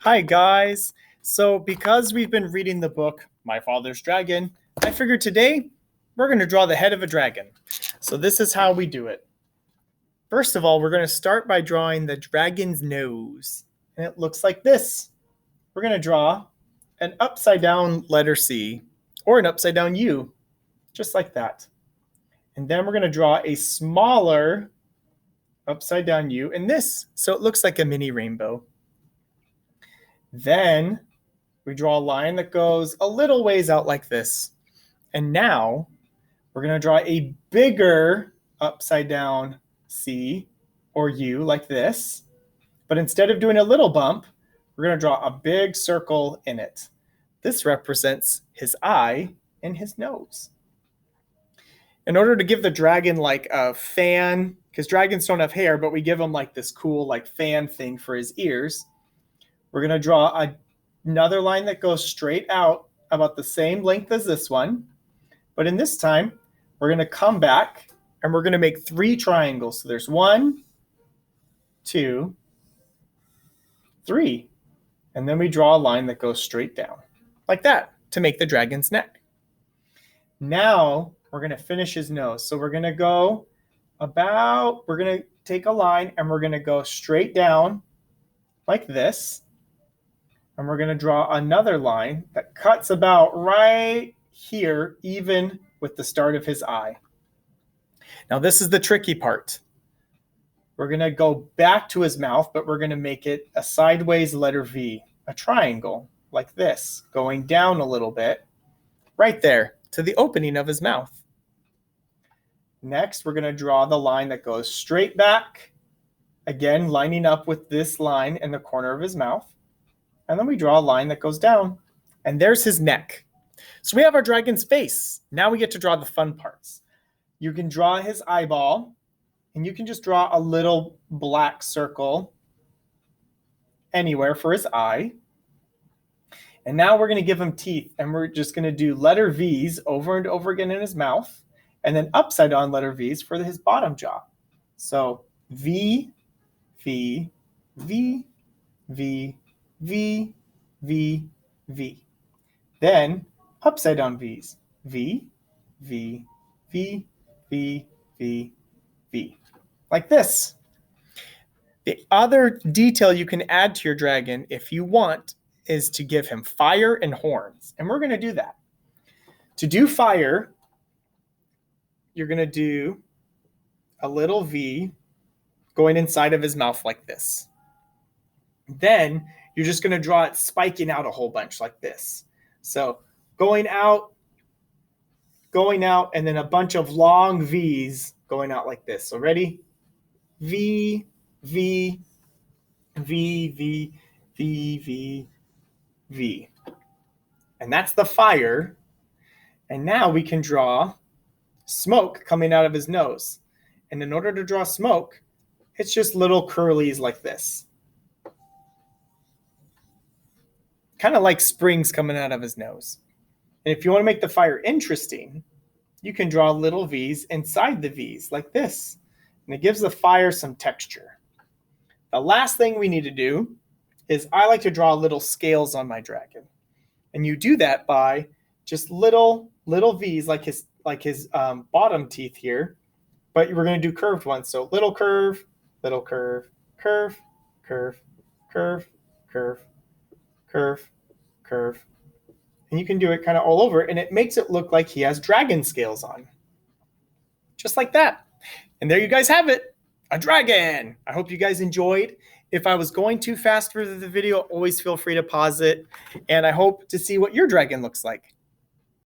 Hi, guys. So, because we've been reading the book, My Father's Dragon, I figured today we're going to draw the head of a dragon. So, this is how we do it. First of all, we're going to start by drawing the dragon's nose. And it looks like this. We're going to draw an upside down letter C or an upside down U, just like that. And then we're going to draw a smaller upside down U in this, so it looks like a mini rainbow. Then we draw a line that goes a little ways out like this. And now we're going to draw a bigger upside down C or U like this. But instead of doing a little bump, we're going to draw a big circle in it. This represents his eye and his nose. In order to give the dragon like a fan, because dragons don't have hair, but we give him like this cool like fan thing for his ears, we're going to draw another line that goes straight out about the same length as this one. But in this time, we're going to come back and we're going to make 3 triangles. So there's 1, 2, 3. And then we draw a line that goes straight down like that to make the dragon's neck. Now we're going to finish his nose. So we're going to take a line and we're going to go straight down like this. And we're going to draw another line that cuts about right here, even with the start of his eye. Now, this is the tricky part. We're going to go back to his mouth, but we're going to make it a sideways letter V, a triangle like this, going down a little bit, right there to the opening of his mouth. Next, we're going to draw the line that goes straight back, again, lining up with this line in the corner of his mouth. And then we draw a line that goes down. And there's his neck. So we have our dragon's face. Now we get to draw the fun parts. You can draw his eyeball. And you can just draw a little black circle anywhere for his eye. And now we're going to give him teeth. And we're just going to do letter V's over and over again in his mouth. And then upside down letter V's for his bottom jaw. So V, V, V, V, V, V, V. Then upside down V's. V, V, V, V, V, V. Like this. The other detail you can add to your dragon, if you want, is to give him fire and horns. And we're going to do that. To do fire, you're going to do a little V going inside of his mouth like this. Then you're just going to draw it spiking out a whole bunch like this. So going out, and then a bunch of long V's going out like this. So ready? V, V, V, V, V, V, V. And that's the fire. And now we can draw smoke coming out of his nose. And in order to draw smoke, it's just little curlies like this. Kind of like springs coming out of his nose. And if you want to make the fire interesting, you can draw little V's inside the V's like this. And it gives the fire some texture. The last thing we need to do is I like to draw little scales on my dragon. And you do that by just little V's like his bottom teeth here. But we're going to do curved ones. So little curve, curve, curve, curve, curve, curve, curve. And you can do it kind of all over, and it makes it look like he has dragon scales on. Just like that. And there you guys have it, a dragon. I hope you guys enjoyed. If I was going too fast for the video, always feel free to pause it. And I hope to see what your dragon looks like.